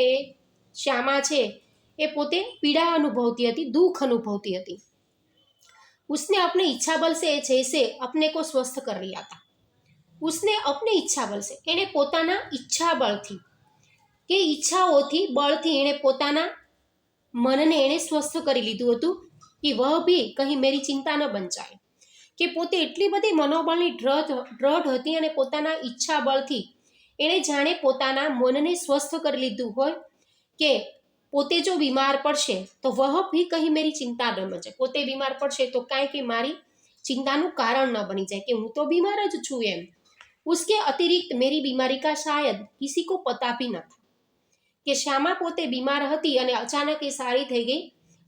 શ્યામા છે એ પોતે પીડા અનુભવતી હતી, દુઃખ અનુભવતી હતી। उसने अपने इच्छा बल से जैसे अपने को स्वस्थ कर लिया था। उसने अपने इच्छा बल से એને પોતાના ઈચ્છા બળથી કે ઈચ્છાઓથી બળથી એણે પોતાના મનને એણે સ્વસ્થ કરી લીધું હતું કે વહ ભી કहीं मेरी चिंता न बन जाए કે પોતે એટલી બધી મનોબળની દ્રઢ હતી અને પોતાના ઈચ્છા બળથી એણે જાણે પોતાના મનને સ્વસ્થ કરી લીધું હોય કે પોતે જો બીમાર પડશે તો વહ ભી કहीं मेरी चिंता न बन जाए, પોતે બીમાર પડશે તો કાંઈ કે મારી ચિંતાનું કારણ ન બની જાય કે હું તો બીમાર જ છું એમ। उसके अतिरिक्त मेरी बीमारी का शायद किसी को पता भी न था કે શ્યામા પોતે બીમાર હતી અને અચાનક એ સારી થઈ ગઈ।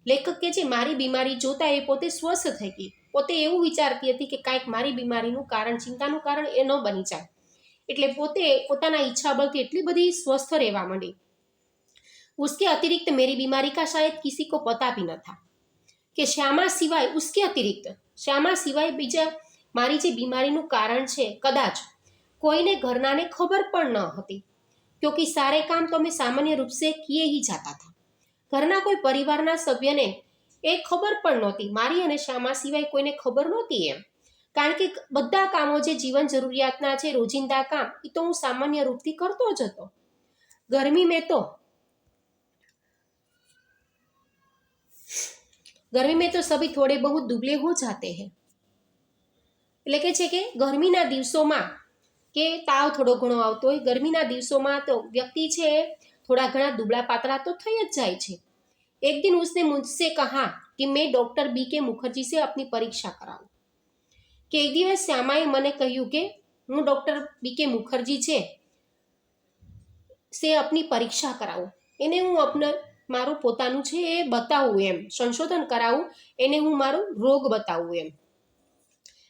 લેખક કે છે મારી બીમારી જોતા એ પોતે સ્વસ્થ થઈ ગઈ, પોતે એવું વિચારતી હતી કે કાંઈક મારી બીમારીનું કારણ ચિંતાનું કારણ એ ન બની જાય એટલે પોતે પોતાના ઈચ્છા બળથી એટલી બધી સ્વસ્થ રહેવા માંડી। उसके अतिरिक्त मेरी बीमारी का शायद किसी को पता भी न था કે શ્યામા સિવાય उसके अतिरिक्त શ્યામા સિવાય બીજા મારી જે બીમારીનું કારણ છે કદાચ કોઈને ઘરનાને ખબર પણ ન હતી क्योंकि सारे काम तो मैं सामान्य रूप से किए ही जाता था। घरना कोई परिवाરના સભ્યને એ ખબર પણ નહોતી, મારી અને શ્યામા સિવાય કોઈને ખબર નહોતી એમ, કારણ કે બધા કામો જે જીવન જરૂરિયાતના છે રોજિંદા કામ એ તો હું સામાન્ય રૂપથી કરતો જ હતો। गर्मी में तो सभी थोड़े बहुत दुबले हो जाते हैं। એટલે કે છે કે ગરમીના દિવસોમાં કે તાવ થોડો ઘણો આવતો હોય, ગરમીના દિવસોમાં તો વ્યક્તિ છે થોડા ઘણા दुबला पातला तो થઈ જ જાય છે। एक दिन उसने मुझसे कहा कि मैं डॉक्टर बीके मुखर्जी से अपनी परीक्षा कराऊं કે એક દિવસ શ્યામાએ મને કહ્યું કે હું ડૉક્ટર બીકે મુખર્જી છે સે अपनी परीक्षा કરાવું, એને હું अपने મારું પોતાનું છે એ બતાવું એમ, સંશોધન કરાવું, એને હું મારો રોગ બતાવું એમ।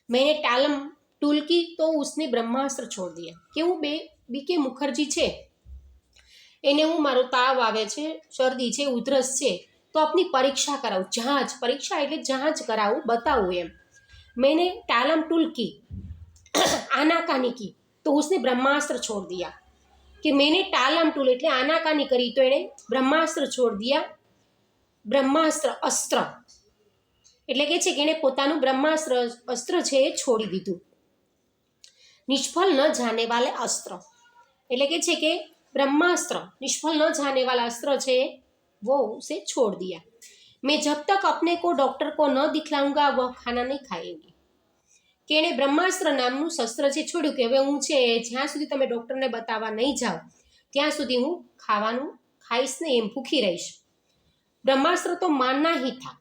मैंने टालम टूल की तो उसने ब्रह्मास्त्र छोड़ दिया કે હું બીકે મુખર્જી છે એને હું મારો તાવ આવે છે, શરદી છે, ઉધરસ છે તો આપની પરીક્ષા કરાવું, જાંચ, પરીક્ષા એટલે જાંચ કરાવું, બતાવું એમ। मैंने टालम टूल की आनाकानी की तो उसने ब्रह्मास्त्र छोड़ दिया कि मैंने टालम टूल એટલે આનાકાની કરી તો એણે બ્રહ્માસ્ત્ર છોડ દિયા। બ્રહ્માસ્ત્ર અસ્ત્ર એટલે કે છે કે એણે પોતાનું બ્રહ્માસ્ત્ર અસ્ત્ર છે એ છોડી દીધું। નિષ્ફળ ન જાને વાલે अस्त्र એટલે કે છે કે ब्रह्मास्त्र निष्फल न जाने वाला अस्त्र है वो उसे छोड़ दिया। मैं जब तक अपने को डॉक्टर को न दिखलाऊंगा वह खाना नहीं खाएंगी કે એણે બ્રહ્માસ્ત્ર નામનું શસ્ત્ર છે છોડ્યું કે હવે હું છે જ્યાં સુધી તમે ડૉક્ટરને બતાવવા નહીં જાઓ ત્યાં સુધી હું ખાવાનું ખાઈશ નહીં, એમ ભૂખી રહીશ। ब्रह्मास्त्र तो मानना ही था।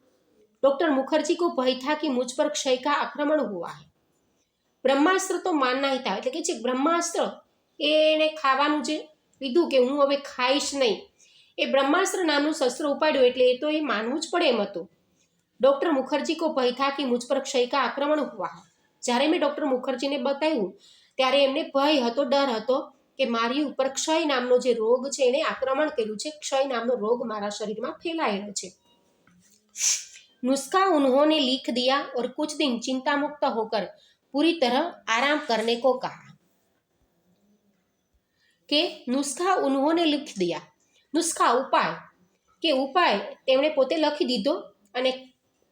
डॉक्टर मुखर्जी को भय था कि मुझ पर क्षय का आक्रमण हुआ है। ब्रह्मास्त्र तो मानना ही था એટલે કે છે બ્રહ્માસ્ત્ર એને ખાવાનું જે લીધું કે હું હવે ખાઈશ નહીં, એ બ્રહ્માસ્ત્ર નામનું શસ્ત્ર ઉપાડ્યું એટલે એ તો એ માનવું જ પડે એમ હતું। ડૉક્ટર મુખર્જી को भय था कि मुझ पर क्षय का आक्रमण हुआ है। જ્યારે મેં ડૉક્ટર મુખર્જીને બતાવ્યું ત્યારે એમને ભય હતો, ડર હતો કે મારી ઉપર ક્ષય નામનો જે રોગ છે એને આક્રમણ કર્યું છે, ક્ષય નામનો રોગ મારા શરીરમાં ફેલાયેલો છે। नुस्खा उन्होंने लिख दिया और कुछ दिन चिंता मुक्त होकर पूरी तरह आराम करने को कहा કે નુસ્ખા ઉન્હોને लिख दिया, નુસ્ખા ઉપાય કે ઉપાય તેમણે પોતે લખી દીધો અને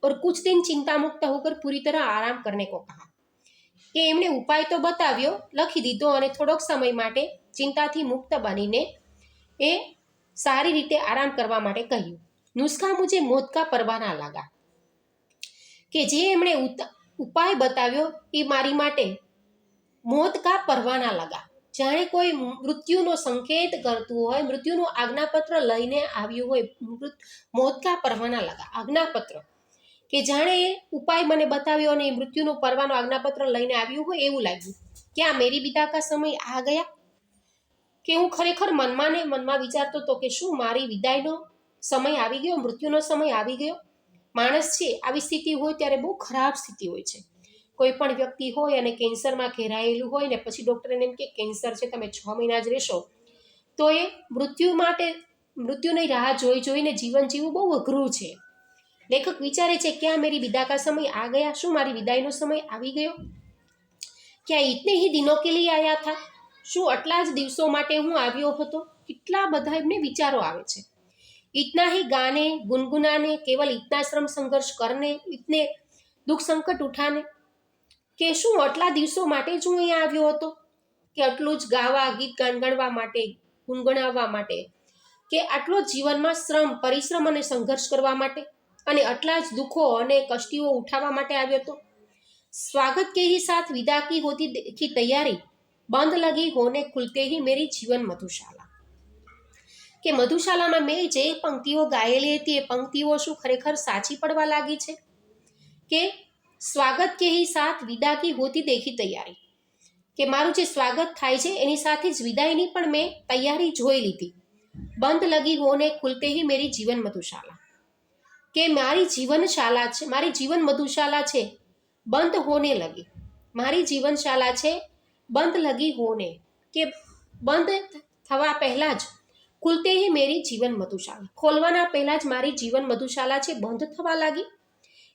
और कुछ दिन चिंता मुक्त होकर पूरी तरह आराम करने को कहा કે એમણે ઉપાય તો બતાવ્યો, લખી દીધો અને થોડોક સમય માટે ચિંતાથી મુક્ત બનીને એ સારી રીતે આરામ કરવા માટે કહ્યું। નુસ્ખા મુજે મોત કા પરવાના લાગા કે જે એમણે ઉપાય બતાવ્યો એ મારી માટે મોત કા પરવાના લગા, જાણે કોઈ મૃત્યુનો સંકેત કરતું હોય, મૃત્યુનું આજ્ઞાપત્ર લઈને આવ્યું હોય, મોત કા પરવાના લગા, આજ્ઞાપત્ર કે જાણે એ ઉપાય મને બતાવ્યો અને મૃત્યુનો પરવાનો આજ્ઞાપત્ર લઈને આવ્યું હોય એવું લાગ્યું. ક્યાં મેરી વિદા કા સમય આ ગયા, કે હું ખરેખર મનમાં વિચારતો હતો કે શું મારી વિદાયનો સમય આવી ગયો, મૃત્યુનો સમય આવી ગયો. માણસ છે આવી સ્થિતિ હોય ત્યારે બહુ ખરાબ સ્થિતિ હોય છે. કોઈ પણ વ્યક્તિ હોય અને કેન્સરમાં ઘેરાયેલું હોય ને પછી ડૉક્ટર એને એમ કે કેન્સર છે, તમે 6 મહિના જ રહેશો, તો એ મૃત્યુની રાહ જોઈને જીવન જીવવું બહુ અઘરું છે. લેખક વિચારે છે ક્યાં મેરી વિદા કા સમય આ ગયા, શું મારી વિદાયનો સમય આવી ગયો. ક્યાં ઇતને હી દિનો કે લીએ આયા થા, શું આટલા જ દિવસો માટે હું આવ્યો હતો. કેટલા બધા એમને વિચારો આવે છે. इतना ही गाने गुनगुनाने, केवल इतना श्रम संघर्ष करने, इतने दुख संकट उठाने, કે શું આટલા દિવસો માટે જ હું અહીંયા આવ્યો હતો, કે આટલું જ ગાવા, ગીત ગાનગણવા માટે, ગુનગુણાવવા માટે, કે આટલો જ જીવનમાં શ્રમ, પરિશ્રમ અને સંઘર્ષ કરવા માટે, અને આટલા જ દુઃખો અને કષ્ટીઓ ઉઠાવવા માટે આવ્યો હતો. સ્વાગત કે ही साथ विदा की होती की तैयारी, बंद लगी होने खुलते ही मेरी जीवन मधुशाला, કે મધુશાલામાં મેં જે પંક્તિઓ ગાયેલી હતી એ પંક્તિઓ શું ખરેખર સાચી પડવા લાગી છે. કે સ્વાગત કે ही साथ विदा की होती देखी तैयारी, કે મારું જે સ્વાગત થાય છે એની સાથે જ વિદાયની પણ મેં તૈયારી જોઈ લીધી. બંધ લગી હોને ખુલતે ही मेरी जीवन मधुशाला, કે મારી જીવનશાલા છે, મારી જીવન મધુશાલા છે, બંધ હોને લગી, મારી જીવનશાલા છે બંધ લગી હોને, કે બંધ થવા પહેલાં જ, ખુલતે ही मेरी जीवन मधुशाला, खोलवाना पहला ज मारी जीवन मधुशाला છે બંધ થવા લાગી.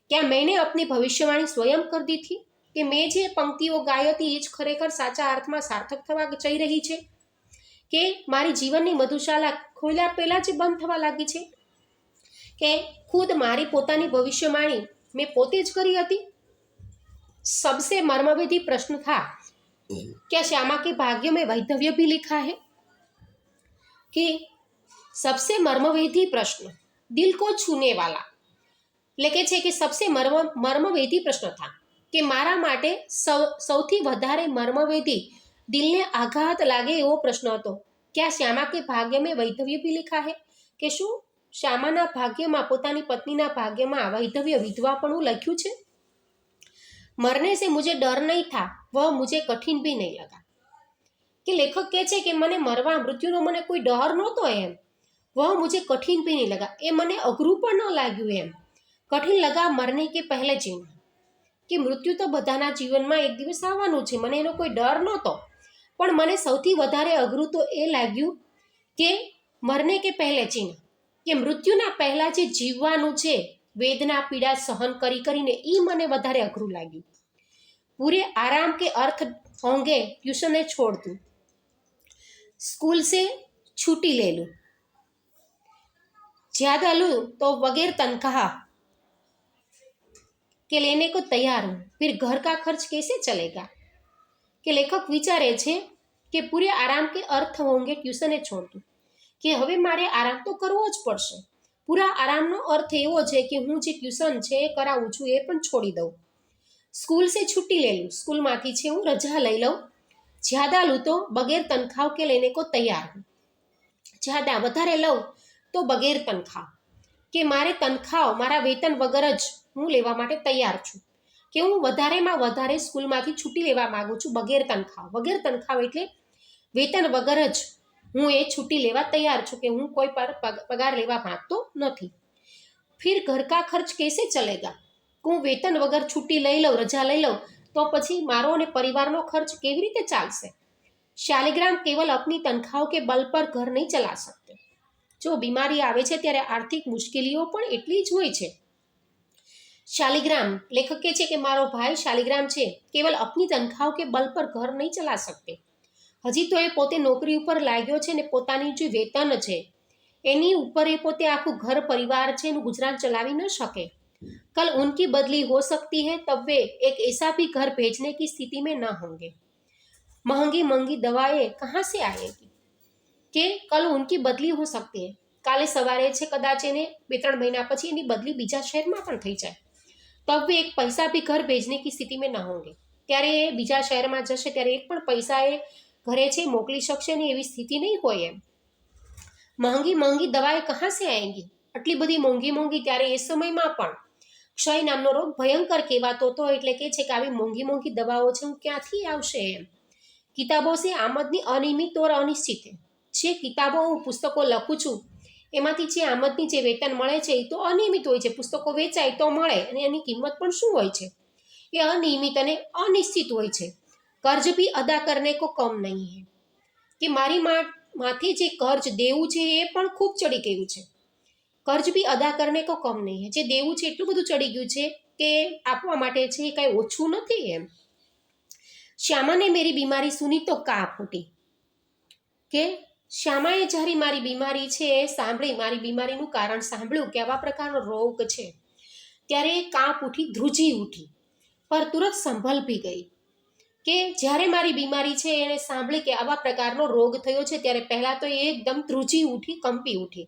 क्या मैंने अपनी भविष्यवाणी स्वयं कर दी थी, કે મેં જે પંક્તિઓ ગાઈ હતી એ જ ખરેખર સાચા અર્થમાં સાર્થક થવા જઈ રહી છે. કે મારી જીવનની મધુશાલા ખોલ્યા પહેલા જ બંધ થવા લાગી છે. કે ખુદ મારી પોતાની ભવિષ્યવાણી મેં પોતે જ કરી હતી. सबसे मर्मवेदी प्रश्न था क्या श्यामा के भाग्य में वैधव्य भी लिखा है, कि सबसे मर्मवेदी प्रश्न, दिल को छूने वाला, લખે છે કે સબસે મર્મવેદી પ્રશ્ન થા, કે મારા માટે સૌથી વધારે મર્મવેદી, દિલને આઘાત લાગે એવો પ્રશ્ન હતો. ક્યાં શ્યામા કે ભાગ્ય મેં વૈધવ્ય ભી લિખા હે, કે શું શ્યામાના ભાગ્યમાં, પોતાની પત્નીના ભાગ્યમાં વૈધવ્ય, વિધવાપણું લખ્યું છે. મરને સે મુझे ડર નહીં થા, વહ મુझे કઠિન ભી નહીં લગા, કે લેખક કહે છે કે મને મરવા, મૃત્યુનો મને કોઈ ડર નહોતો એમ. વહ મુझे કઠિન ભી નહીં લગા, એ મને અઘરું પણ ન લાગ્યું એમ. કઠિન લગા મરને કે પહેલે જીવન, કે મૃત્યુ તો બધાના જીવનમાં એક દિવસ આવવાનું છે, મને એનો કોઈ ડર નહોતો. પણ મને સૌથી વધારે અઘરું તો એ લાગ્યું કે મરને કે પહેલે ચિહ્ન, કે મૃત્યુના પહેલાં જે જીવવાનું છે, વેદના પીડા સહન કરીને એ મને વધારે અઘરું લાગ્યું. પૂરે આરામ કે અર્થ હોંગે ટ્યુશને છોડ દૂં, સ્કૂલ સે છૂટી ले लूं, ज्यादा लूं तो बगैर तनख्वाह के लेने को तैयार हूँ, फिर घर का खर्च कैसे चलेगा. કે લેખક વિચારે છે કે પૂરે આરામ કે અર્થ હોંગે ટ્યુશને છોડ દઉં, કે હવે મારે આરામ તો કરવો જ પડશે. પૂરા આરામનો અર્થ એવો છે કે હું જે ટ્યુશન છે એ કરાવું છું એ પણ છોડી દઉં. સ્કૂલ સે છૂટી લે લઉં, સ્કૂલમાંથી છે હું રજા લઈ લઉં. જ્યાદા લઉં તો બગેર તનખાવ કે લેને કો તૈયાર હું, જ્યાદા વધારે લઉં તો બગેર તનખાવ, કે મારે તનખાવ, મારા વેતન વગર જ હું લેવા માટે તૈયાર છું. કે હું વધારેમાં વધારે સ્કૂલમાંથી છૂટી લેવા માગું છું, બગેર તનખાવ. વગેર તનખાવ એટલે વેતન વગર જ હું એ છૂટી લેવા તૈયાર છું, કે હું કોઈ પર પગાર લેવા માંગતો નથી. ફિર ઘર કા ખર્ચ કેસે ચલેગા, હું વેતન વગર છૂટી લઈ લઉં, રજા લઈ લઉં તો પછી મારો અને પરિવારનો ખર્ચ કેવી રીતે ચાલશે. શાલિગ્રામ કેવલ અપની તનખાઓ કે બલ પર ઘર નહીં ચલા શકતે. જો બીમારી આવે છે ત્યારે આર્થિક મુશ્કેલીઓ પણ એટલી જ હોય છે. શાલિગ્રામ, લેખક કહે છે કે મારો ભાઈ શાલિગ્રામ છે, કેવલ અપની તનખાઓ કે બલ પર ઘર નહીં ચલા શકતે. હજી તો એ પોતે નોકરી ઉપર લાગ્યો છે ને પોતાની જે વેતન છે એની ઉપર એ પોતે આખું ઘર પરિવાર છે એનું ગુજરાન ચલાવી ન શકે. कल उनकी बदली हो सकती है, तब वे एक ऐसा भी घर भेजने की स्थिति में न होंगे. महंगी महंगी दवाएं कहाँ से आएगी, કે કલ ઉનકી બદલી હો सकती है, કાલે સવારે છે કદાચ એને 2-3 મહિના પછી એની બદલી બીજા શહેરમાં પણ થઈ જાય, तब वे एक पैसा भी घर भेजने की स्थिति में न होंगे। ત્યારે એ બીજા શહેરમાં જશે ત્યારે એક પણ પૈસા એ ઘરે છે મોકલી શકશે નહીં એવી સ્થિતિ નહીં હોય એમ। महंगी महंगी दवाएं कहाँ से आएंगी? आटली बधी मोंघी मोंघी त्यारे ए समयमां पण क्षय नामनो रोग भयंकर कहेवातो तो एटले के छे के आवी मोंघी मोंघी दवाओ छे क्यांथी आवशे एम। किताबों से आमदनी अनियमित और अनिश्चित है। जे किताबों हूँ पुस्तकों लखुं छुं एमांथी जे आमदनी जे वेतन मळे छे ए तो अनियमित होय छे। पुस्तकों वेचाय तो मळे अने एनी किंमत पण शुं होय छे ए अनियमित अने अनिश्चित होय छे। कर्ज भी अदा करने को कम नहीं है कि मारी माथे जे कर्ज देवुं छे ए पण खूब चढ़ी गयुं छे। कर्ज भी अदा करने को कम नहीं है। जे देवुं छे एटલું બધું ચડી ગયું છે કે આપવા માટે છે એ કાંઈ ઓછું નથી એમ। श्यामा ने मेरी बीमारी सुनी तो का फूटी के श्यामाए જ્યારે મારી બીમારી છે એ સાંભળી, મારી બીમારીનું કારણ સાંભળ્યું કે આવા પ્રકારનો રોગ છે ત્યારે એ કાંપ ઉઠી, ધ્રુજી ઉઠી, પર તુરંત સંભળવી ગઈ કે જ્યારે મારી બીમારી છે એને સાંભળી કે આવા પ્રકારનો રોગ થયો છે ત્યારે પહેલા તો એ એકદમ ધ્રુજી ઉઠી, કંપી ઉઠી,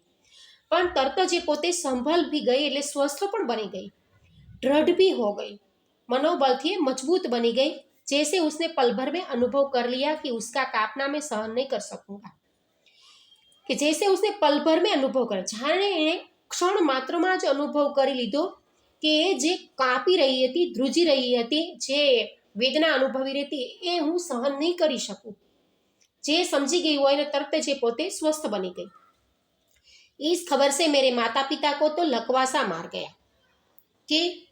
પણ તરત જ એ પોતે સંભળવી ગઈ એટલે સ્વસ્થ પણ બની ગઈ, दृढ़ भी हो गई, मनोबल थी मजबूत बनी गई। जैसे उसने पल भर में अनुभव कर लिया कि उसका कांपना मैं सहन नहीं कर सकूंगा, कि जैसे उसने पल भर में अनुभव कर, जाने एणे क्षण मात्र में ज अनुभव करी लीधो कि जे कापी रही थी, ध्रुजी रही थी, जे वेदना अनुभवी रही थी ए हूँ सहन नहीं करी सकूँ। जे समझी गई होय ने तरत जे पोते स्वस्थ बनी गई। इस खबर से मेरे माता पिता को तो लकवासा मार गया कि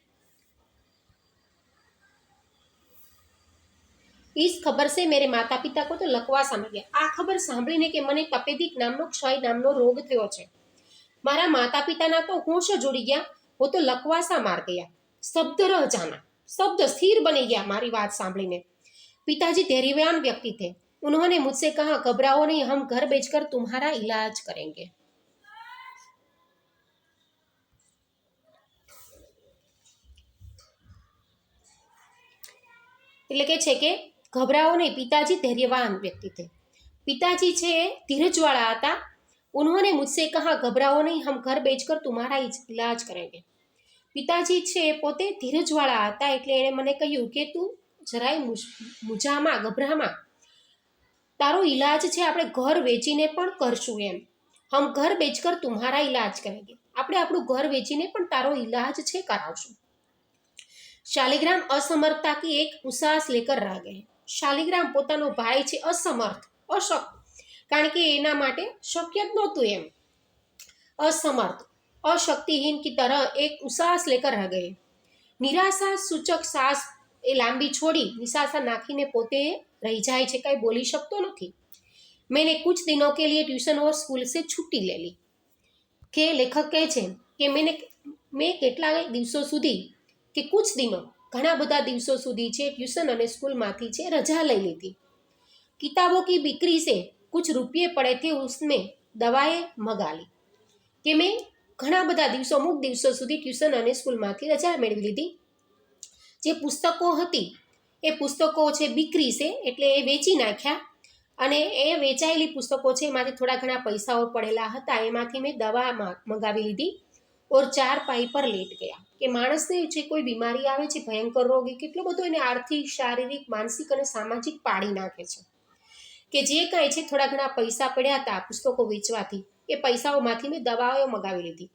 इस खबर से मेरे माता पिता को तो लकवासा मार गया। आ खबर सांभळीने के मने तपेदिक नामनो क्षय नामनो रोग थयो छे, मारा माता पिताना तो होश ज उड़ी गया, वो तो लकवासा मार गया, शब्द रह जाना, शब्द स्थिर बनी गया मारी बात सांभळीने। पिताजी धैर्यवान व्यक्ति थे, उन्होंने मुझसे कहा घबराओ नहीं, हम घर बेचकर तुम्हारा इलाज करेंगे। એટલે કે છે કે घबराओ नहीं, पिताजी धैर्यवान व्यक्ति थे, पिताजी छे धीरजवाड़ा था। उन्होंने मुझसे कहा घबराओ नहीं, हम घर बेचकर तुम्हारा इलाज करेंगे। पिताजी छे पोते धीरजवाड़ा था એટલે એણે મને કહ્યું કે તું જરાય મૂંઝામાં ગભરામાં, તારો इलाज છે આપણે ઘર વેચીને પણ કરશું એમ। हम घर बेचकर तुम्हारा इलाज करेंगे, આપણે આપણું ઘર વેચીને પણ તારો इलाज છે કરાવશું। शालिग्राम असमर्थता की एक उसास लेकर रह गए। शालिग्राम पोतानो भाई छे असमर्थ, अशक्त, कारण के एना माटे शक्य ज नहोतुं एम, असमर्थ अशक्तिहीन की तरह एक उसास लेकर रह गए। निराशा सूचक सास ए लांबी छोड़ी निशासा नाखीने पोते रही जाए छे, कांई बोली शकतो नथी। मैंने कुछ दिनों के लिए ट्यूशन और स्कूल से छुट्टी ले ली। के लेखक कहे छे कि मैं केटला दिवसों सुधी कि कुछ दिनों घना बधा दिवसों सुधी छे ट्यूशन और स्कूल मांथी छे रजा लई लीधी। किताबों की बिक्री से कुछ रुपये पड़े थे, उसमें दवाएं मंगा ली। कि मैं घना बधा दिवसों अमुक दिवसों सुधी ट्यूशन और स्कूल मांथी रजा मेळवी लीधी। जे पुस्तकों हती ए पुस्तकों छे बिक्री से एटले ए वेची नाख्या अने ए वेचायेली पुस्तकों छे एमांथी थोड़ा घणा पैसाओ पड़ेला हता, एमांथी मैं दवा मंगावी लीधी और 4 पाई पर लेट गया। कि माणसने जे कोई बीमारी आवे छे, भयंकर रोग, ए केटलो बधो एने आर्थिक, शारीरिक, मानसिक अने सामाजिक पाड़ी नाखे छे। कि जे कांई छे थोड़ा घणा पैसा पड्या हता पुस्तकों वेचवाथी ए पैसाओमांथी मैं दवाओ मंगावी लीधी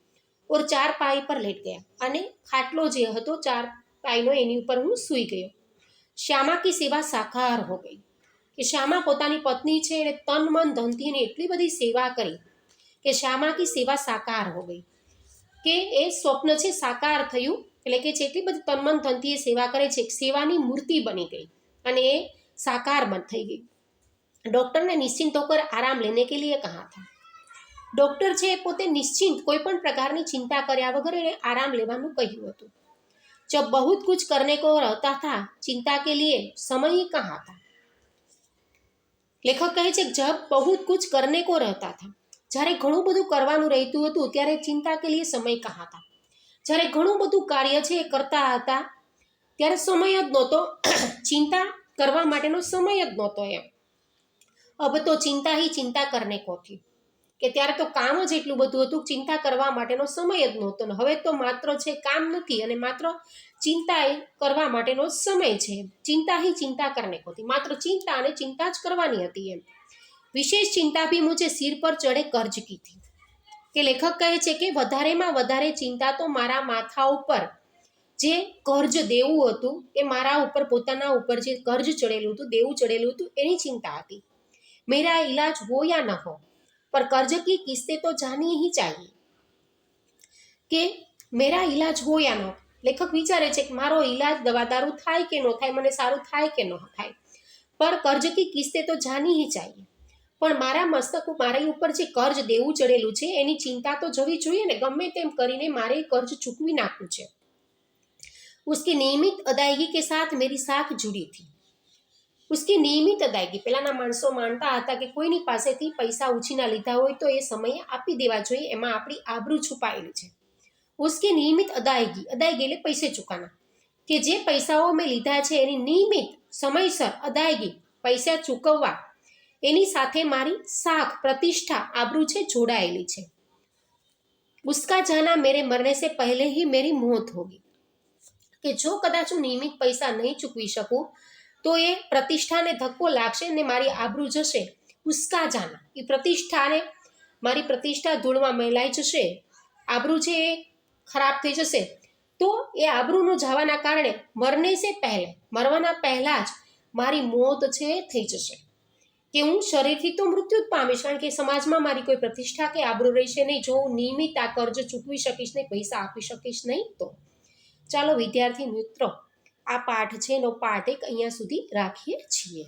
और 4 पाई पर लेट गया अने खाटलो जे हतो 4 पाईनो एनी उपर हूँ सूई गयो। श्यामा की सेवा साकार हो गई। कि श्यामा पोतानी पत्नी छे एने तन मन धनथी एनी एटली बधी सेवा करी कि श्यामा की सेवा साकार हो गई। के ए स्वप्न छे साकार थयुं, એટલે કે જેટલી બધી તનમન ધનથી એ સેવા કરે છે, સેવાની મૂર્તિ બની ગઈ અને એ સાકાર બન થઈ ગઈ। डॉक्टर ने निश्चिंत होकर आराम लेने के लिए कहा था। डॉक्टर छे पोते निश्चिंत कोई पण प्रकारनी चिंता कर्या वगर एने आराम लेवानुं कह्युं हतुं। जब बहुत कुछ करने को रहता था, चिंता के लिए समय ही कहाँ था। लेखक कहे छे जब बहुत कुछ करने को रहता था, જ્યારે ઘણું બધું કરવાનું રહેતું હતું ત્યારે ચિંતા કે લીએ સમય કહાં હતા। જ્યારે ઘણું બધું કાર્ય છે એ કરતા હતા ત્યારે સમય જ નહોતો, ચિંતા કરવા માટેનો સમય જ નહોતો એમ। अब तो चिंता ही चिंता करने को थी। કે ત્યારે તો કામ જ એટલું બધું હતું, ચિંતા કરવા માટેનો સમય જ નહોતો. ને હવે તો માત્ર છે કામ નથી અને માત્ર ચિંતા એ કરવા માટેનો સમય છે. ચિંતા ही चिंता करने को थी, માત્ર ચિંતા અને ચિંતા જ કરવાની હતી એમ. વિશેષ ચિંતા भी मुझे सिर पर चढ़े कर्ज की थी, કે લેખક કહે છે કે વધારેમાં વધારે ચિંતા તો મારા માથા ઉપર જે કર્જ દેવું હતું, એ મારા ઉપર પોતાના ઉપર જે કર્જ ચડેલું હતું, દેવું ચડેલું હતું, એની ચિંતા હતી. મેરા ઈલાજ હો યા ન હો પર કર્જ કી કિસ્તે તો જાની ही चाहिए, કે મેરા ઈલાજ હો યા ન હો, લેખક વિચારે છે કે મારો ઈલાજ દવા દારૂ થાય કે ન થાય, મને સારું થાય કે ન થાય, પર કર્જ કી કિસ્તે તો જાની ही चाहिए, પણ મારા મસ્તક મારી ઉપર જે કર્જ દેવું ચડેલું છે એની ચિંતા તો જવી જોઈએ ને. ગમે તેમ કરીને મારે કર્જ ચૂકવી નાખવું છે. उसकी नियमित अदायगी के साथ मेरी साख जुड़ी थी. उसकी નિયમિત અદાયગી, પહેલાના માણસો માનતા હતા કે કોઈની પાસેથી પૈસા ઉછીના લીધા હોય તો એ સમયે આપી દેવા જોઈએ, એમાં આપણી આબરૂ છુપાયેલી છે. उसकी નિયમિત અદાયગી, અદાયગી એટલે પૈસે ચૂકવાના, કે જે પૈસાઓ મેં લીધા છે એની નિયમિત સમયસર અદાયગી, પૈસા ચૂકવવા, એની સાથે મારી સાખ, પ્રતિષ્ઠા, આબરૂ છે જોડાયેલી છે. उसका जाना मेरे मरने से पहले ही मेरी मौत होगी, કે જો કદાચ હું નિયમિત પૈસા નહીં ચૂકવી શકું તો એ પ્રતિષ્ઠાને ધક્કો લાગશે ને મારી આબરૂ જશે. ઉસ્કા જાના, એ પ્રતિષ્ઠાને, મારી પ્રતિષ્ઠા ધૂળમાં મેલાઈ જશે, આબરૂ છે એ ખરાબ થઈ જશે. તો એ આબરૂનો જવાના કારણે મરને સે પહેલે, મરવાના પહેલા જ મારી મોત છે થઈ જશે, કે હું શરીરથી તો મૃત્યુ જ પામીશ, કારણ કે સમાજમાં મારી કોઈ પ્રતિષ્ઠા કે આબરૂ રહેશે નહીં જો હું નિયમિત આ કર્જ ચૂકવી શકીશ નહીં, પૈસા આપી શકીશ નહીં તો. ચાલો વિદ્યાર્થી મિત્રો, આ પાઠ છે એનો પાઠ 1 અહીંયા સુધી રાખીએ છીએ.